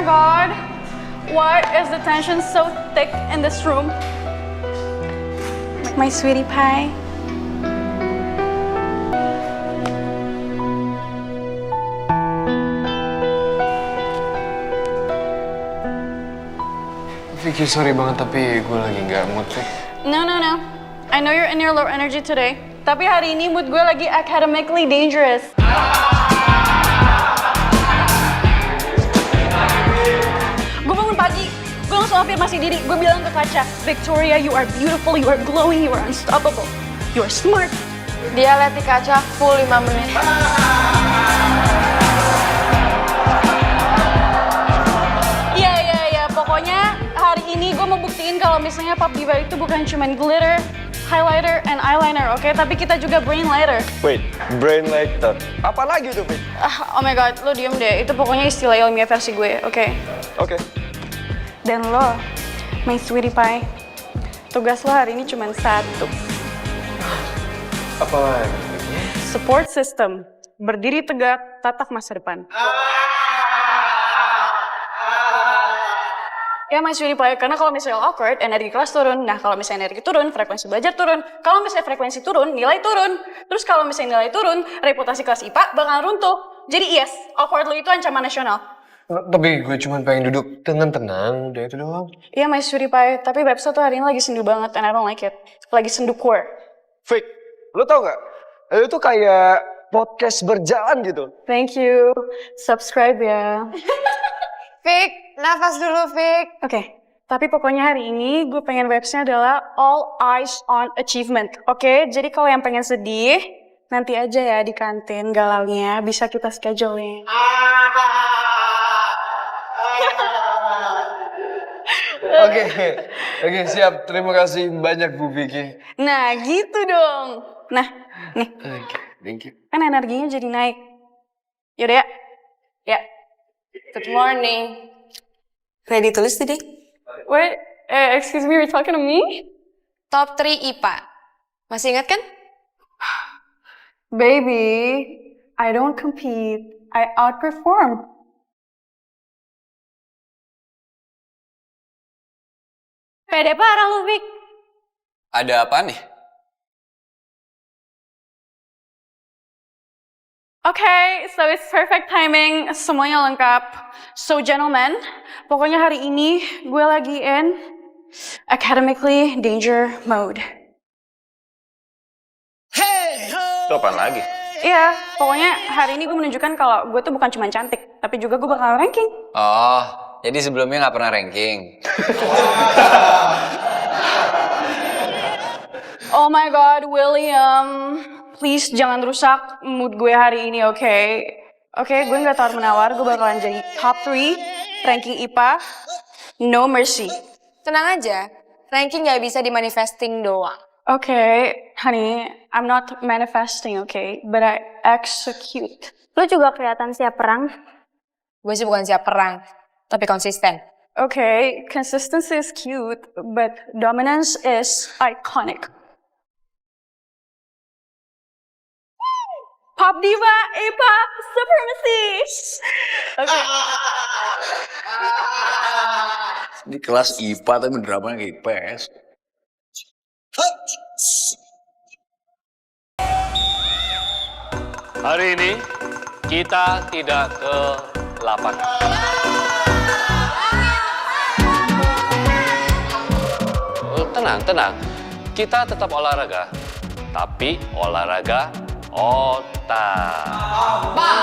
my god, why is the tension so thick in this room? My sweetie pie. Vicky, sorry banget tapi gue lagi nggak mood, Vic. No. I know you're in your low energy today. Tapi hari ini mood gue lagi academically dangerous. Gue bangun pagi, gue langsung afirmasi diri. Gue bilang ke kaca, Victoria, you are beautiful, you are glowing, you are unstoppable, you are smart. Dia lihat di kaca full 5 menit. Iya, pokoknya hari ini gue mau buktiin kalau misalnya Pop Diva itu bukan cuman glitter, highlighter, and eyeliner, oke? Tapi kita juga brain lighter. Wait, brain lighter? Apa lagi tuh, Vic? Oh my god, lo diem deh. Itu pokoknya istilah ilmiah versi gue, oke? Oke. Dan lo, my sweetie pie, tugas lo hari ini cuma satu. Apa lagi? Support system. Berdiri tegak, tatap masa depan. Ya, my sweetie pie, karena kalau misalnya awkward, energi kelas turun. Nah, kalau misalnya energi turun, frekuensi belajar turun. Kalau misalnya frekuensi turun, nilai turun. Terus kalau misalnya nilai turun, reputasi kelas IPA bakal runtuh. Jadi yes, awkward lo itu ancaman nasional. Tapi gue cuma pengen duduk tenang-tenang, udah itu doang. Iya, my sweetie pie, tapi Webster tuh hari ini lagi sendu banget, and I don't like it. Lagi sendu core. Vic, lo tau gak? Lo tuh kayak podcast berjalan gitu. Thank you. Subscribe ya. Vic, nafas dulu, Vic. Oke, tapi pokoknya hari ini gue pengen vibes-nya adalah all eyes on achievement. Oke, jadi kalau yang pengen sedih, nanti aja ya di kantin galaunya, bisa kita schedule-nya. Oke, siap. Terima kasih banyak Bu Vicky. Nah, gitu dong. Nah, nih, Oke, thank you. kan energinya jadi naik. Yaudah ya. Ya. Good morning. Ready tulis today? Wait, excuse me, you're talking to me? Top 3 IPA. Masih ingat kan? Baby, I don't compete. I outperform. Pede parah lu, Vic. Ada apa nih? Okay, so it's perfect timing, semuanya lengkap. So gentlemen, pokoknya hari ini gue lagi in academically danger mode. Itu apaan lagi? Iya, pokoknya hari ini gue menunjukkan kalau gue tuh bukan cuma cantik, tapi juga gue bakal ranking. Oh, jadi sebelumnya nggak pernah ranking. Oh my god, William. Please jangan rusak mood gue hari ini, oke? Oke, gue nggak tawar-menawar, gue bakalan jadi top 3 ranking IPA, no mercy. Tenang aja, ranking gak bisa dimanifesting doang. Okay, honey, I'm not manifesting, okay? But I execute. Lo juga kelihatan siap perang. Gue sih bukan siap perang, tapi konsisten. Okay, consistency is cute, but dominance is iconic. Pop Diva, IPA, supremacy! Okay. Di kelas IPA tapi dramanya kayak IPS. Hari ini kita tidak ke lapangan. Tenang. Kita tetap olahraga, tapi olahraga otak. Pak,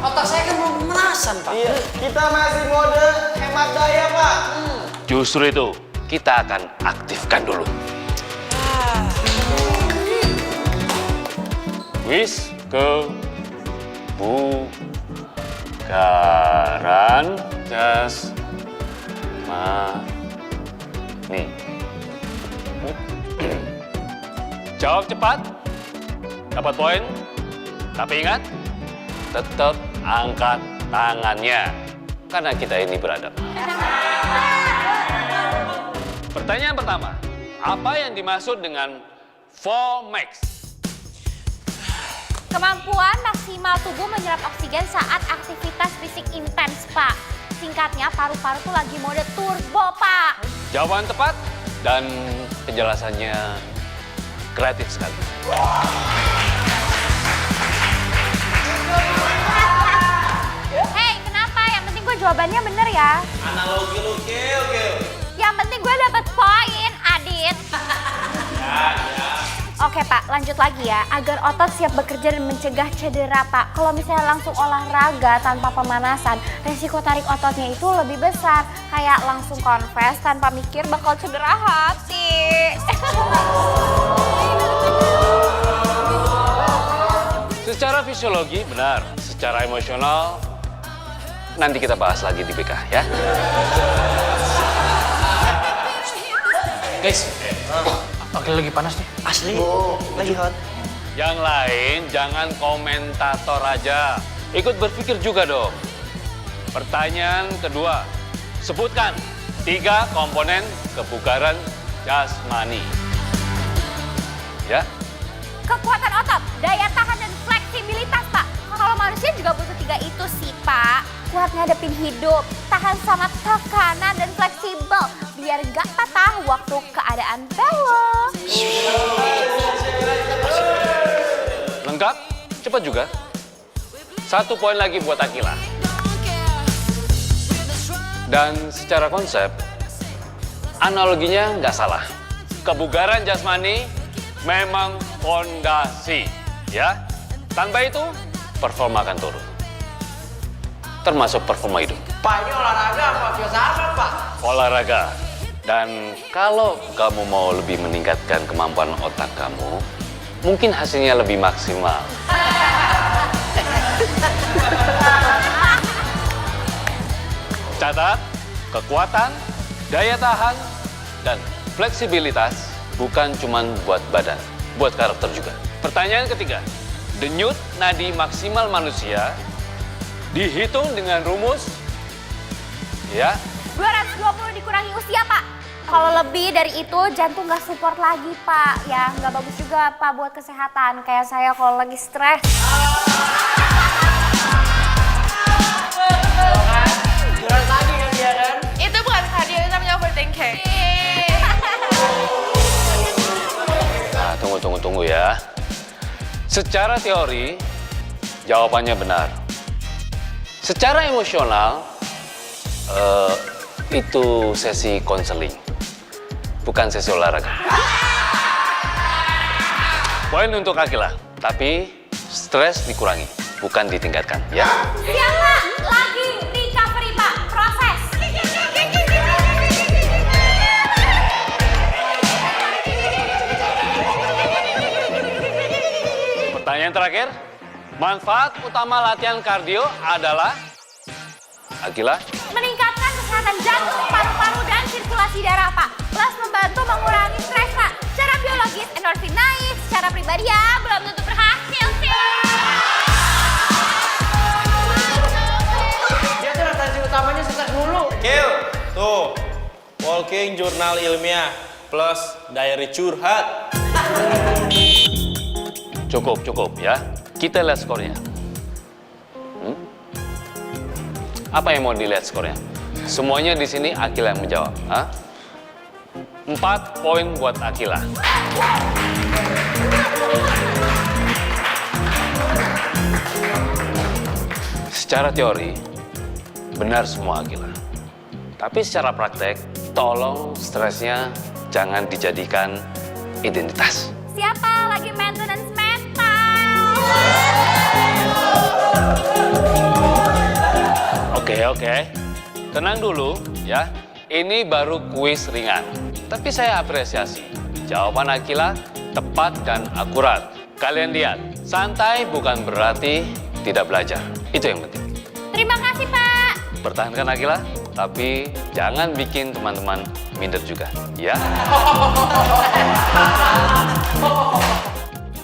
otak saya kan belum pemanasan, Pak. Iya, kita masih mode hemat daya, Pak. Justru itu, kita akan aktifkan dulu. Wis ke bugaran jasmani. Jawab cepat, dapat poin. Tapi ingat, tetap angkat tangannya, karena kita ini beradab. Pertanyaan pertama, apa yang dimaksud dengan 4max? Kemampuan maksimal tubuh menyerap oksigen saat aktivitas fisik intens, Pak. Singkatnya, paru-paru tuh lagi mode turbo, Pak. Jawaban tepat dan penjelasannya kreatif sekali. Hei, kenapa? Yang penting gue jawabannya bener ya. Analogi lu, Gil. Yang penting gue dapet poin, Adit. Oke Pak, lanjut lagi ya. Agar otot siap bekerja dan mencegah cedera Pak. Kalau misalnya langsung olahraga tanpa pemanasan, resiko tarik ototnya itu lebih besar. Kayak langsung confess tanpa mikir bakal cedera hati. Secara fisiologi benar, secara emosional nanti kita bahas lagi di BK ya. Guys, oke lagi panas nih. Asli, lagi hot. Yang lain jangan komentator aja, ikut berpikir juga dong. Pertanyaan kedua, sebutkan 3 komponen kebugaran jasmani. Ya, Kekuatan otot, daya tahan dan fleksibilitas Pak. Kalau manusia juga butuh 3 itu sih Pak. Kuat ngadepin hidup, tahan sama tekanan dan fleksibel. Biar gak patah waktu keadaan belok. lengkap, cepat juga. 1 poin lagi buat Akila. Dan secara konsep, analoginya nggak salah. Kebugaran jasmani memang fondasi, ya. Tanpa itu, performa akan turun. Termasuk performa hidup. Pak, ini olahraga apa biasa apa, Pak? Olahraga. Dan kalau kamu mau lebih meningkatkan kemampuan otak kamu, mungkin hasilnya lebih maksimal. Catat, kekuatan, daya tahan, dan fleksibilitas bukan cuma buat badan, buat karakter juga. Pertanyaan ketiga, denyut nadi maksimal manusia dihitung dengan rumus, ya. 220 dikurangi usia Pak. Kalau lebih dari itu jantung nggak support lagi Pak. Ya nggak bagus juga Pak buat kesehatan. Kayak saya kalau lagi stres. Jualan lagi kan dia kan? Itu bukan cardio, itu namanya overthinking. Nah, tunggu ya. Secara teori, jawabannya benar. Secara emosional, itu sesi konseling, bukan sesi olahraga. Poin untuk Akila, tapi stres dikurangi, bukan ditingkatkan, ya. Siap Pak, lagi recovery Pak, proses. Pertanyaan terakhir, manfaat utama latihan kardio adalah, Akila? Meningkatkan kesehatan jantung, paru-paru, dan sirkulasi darah Pak. Plus membantu mengurangi stres Pak. Secara biologis endorfin naik, secara pribadi ya belum tentu berhasil sih. Dia tuh rotasi utamanya sesek dulu. Gil, tuh, walking jurnal ilmiah plus diary curhat. Cukup ya. Kita lihat skornya. Apa yang mau dilihat skornya? Semuanya di sini Akila yang menjawab. 4 poin buat Akila. Secara teori, benar semua Akila. Tapi secara praktek, tolong stresnya jangan dijadikan identitas. Siapa lagi maintenance mental? Oke. Tenang dulu ya. Ini baru kuis ringan. Tapi saya apresiasi. Jawaban Akila tepat dan akurat. Kalian lihat, santai bukan berarti tidak belajar. Itu yang penting. Terima kasih Pak. Pertahankan Akila, tapi jangan bikin teman-teman minder juga, ya.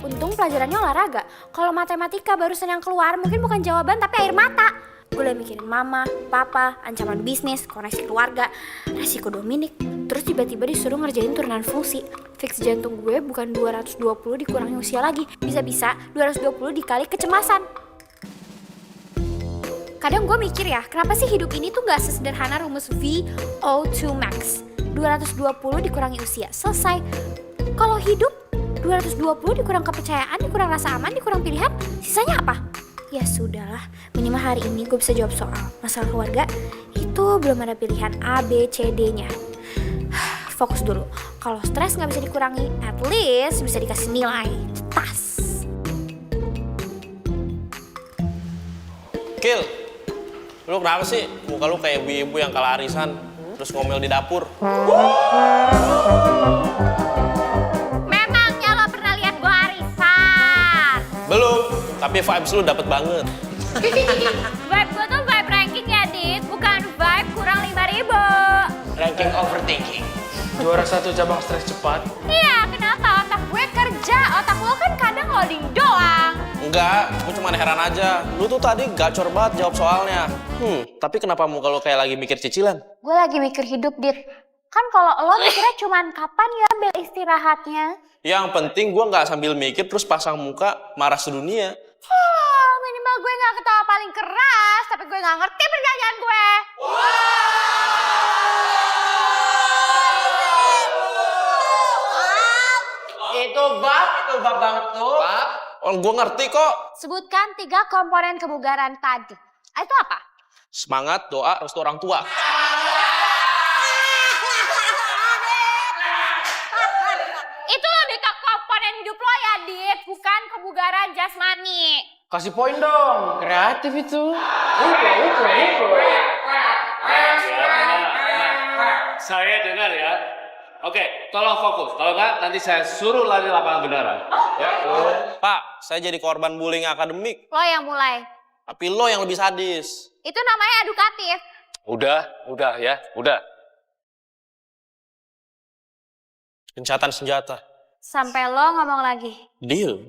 Untung pelajarannya olahraga. Kalau matematika barusan yang keluar mungkin bukan jawaban tapi air mata. Gue udah mikirin mama, papa, ancaman bisnis, koneksi keluarga, resiko Dominik. Terus tiba-tiba disuruh ngerjain turunan fungsi. Fix jantung gue bukan 220 dikurangi usia lagi. Bisa-bisa 220 dikali kecemasan. Kadang gue mikir ya, kenapa sih hidup ini tuh gak sesederhana rumus VO2 max. 220 dikurangi usia, selesai. Kalau hidup, 220 dikurang kepercayaan, dikurang rasa aman, dikurang pilihan, sisanya apa? Ya sudahlah, minimal hari ini gue bisa jawab soal masalah keluarga. Itu belum ada pilihan A, B, C, D-nya. Fokus dulu, kalau stres gak bisa dikurangi, at least bisa dikasih nilai. Tas. Kil, lu kenapa sih? Muka lu kayak ibu-ibu yang kalah arisan, terus ngomel di dapur. Memangnya lo pernah lihat gue arisan? Belum, tapi vibes lu dapet banget. Vibe gue tuh vibe ranking ya, Dit. Bukan vibe kurang 5.000. Ranking overthinking. Juara 1 cabang stres cepat. Iya, kenapa? Otak gue kerja. Otak lo kan kadang loading doang. Enggak, gue cuma heran aja. Lu tuh tadi gacor banget jawab soalnya. Tapi kenapa muka lu kayak lagi mikir cicilan? Gue lagi mikir hidup, Dit. Kan kalau lo mikirnya cuman kapan ya bel istirahatnya? Yang penting gue nggak sambil mikir terus pasang muka marah sedunia. Minimal gue gak ketawa paling keras, tapi gue gak ngerti perjanjian gue. Itu bab banget tuh. Oh, gue ngerti kok. Sebutkan 3 komponen kebugaran tadi. Itu apa? Semangat, doa, restu orang tua. Itu lebih ke komponen hidup lo ya, Dit. Bukan kebugaran jasmani. Kasih poin dong. Kreatif itu. Saya dengar ya. Oke, tolong fokus. Kalau nggak, nanti saya suruh lari lapangan beneran. Ya. Pak, saya jadi korban bullying akademik. Lo yang mulai. Tapi lo yang lebih sadis. Itu namanya edukatif. Udah ya, udah. Gencatan senjata. Sampai lo ngomong lagi. Deal.